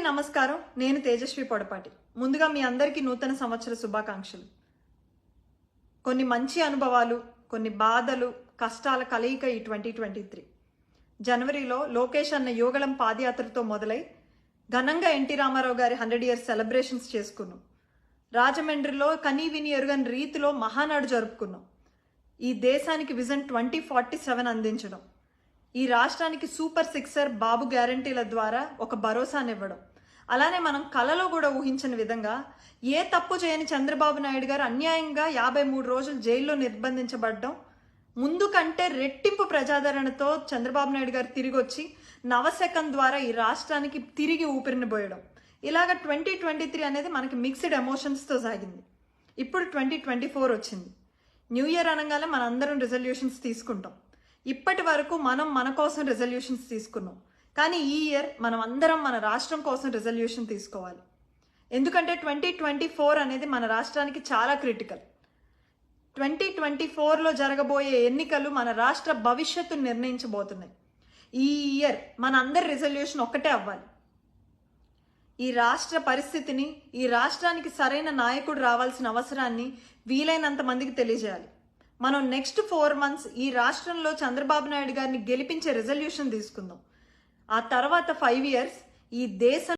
నమస్కారం. నేను తేజస్వి పొడపాటి. ముందుగా మీ అందరికీ నూతన సంవత్సర శుభాకాంక్షలు. కొన్ని మంచి అనుభవాలు, కొన్ని బాధలు, కష్టాల కలయిక ఈ 2023. జనవరిలో లోకేష్ అన్న యోగళం పాదయాత్రతో మొదలై ఘనంగా ఎన్టీ రామారావు గారి 100 ఇయర్స్ సెలబ్రేషన్స్ చేసుకున్నాం. రాజమండ్రిలో కనీ విని ఎరుగని రీతిలో మహానాడు జరుపుకున్నాం. ఈ దేశానికి విజన్ 2047 అందించడం, ఈ రాష్ట్రానికి సూపర్ సిక్సర్ బాబు గ్యారంటీల ద్వారా ఒక భరోసానివ్వడం, అలానే మనం కలలో కూడా ఊహించని విధంగా ఏ తప్పు చేయని చంద్రబాబు నాయుడు గారు అన్యాయంగా 53 రోజులు జైల్లో నిర్బంధించబడడం, ముందు కంటే రెట్టింపు ప్రజాదరణతో చంద్రబాబు నాయుడు గారు తిరిగి వచ్చి నవశకం ద్వారా ఈ రాష్ట్రానికి తిరిగి ఊపిరిని పోయడం, ఇలాగ 2023 అనేది మనకి మిక్స్డ్ ఎమోషన్స్తో సాగింది. ఇప్పుడు 2024 వచ్చింది. న్యూ ఇయర్ అనగానే మనందరం రిజల్యూషన్స్ తీసుకుంటాం. ఇప్పటి వరకు మనం మన కోసం రిజల్యూషన్స్ తీసుకున్నాం, కానీ ఈ ఇయర్ మనం అందరం మన రాష్ట్రం కోసం రిజల్యూషన్ తీసుకోవాలి. ఎందుకంటే 2024 అనేది మన రాష్ట్రానికి చాలా క్రిటికల్. 2024లో జరగబోయే ఎన్నికలు మన రాష్ట్ర భవిష్యత్తును నిర్ణయించబోతున్నాయి. ఈ ఇయర్ మన అందరి రిజల్యూషన్ ఒక్కటే అవ్వాలి. ఈ రాష్ట్ర పరిస్థితిని, ఈ రాష్ట్రానికి సరైన నాయకుడు రావాల్సిన అవసరాన్ని వీలైనంత మందికి తెలియజేయాలి. మనం నెక్స్ట్ 4 months ఈ రాష్ట్రంలో చంద్రబాబు నాయుడు గారిని గెలిపించే రిజల్యూషన్ తీసుకుందాం. ఆ తర్వాత 5 years ఈ దేశం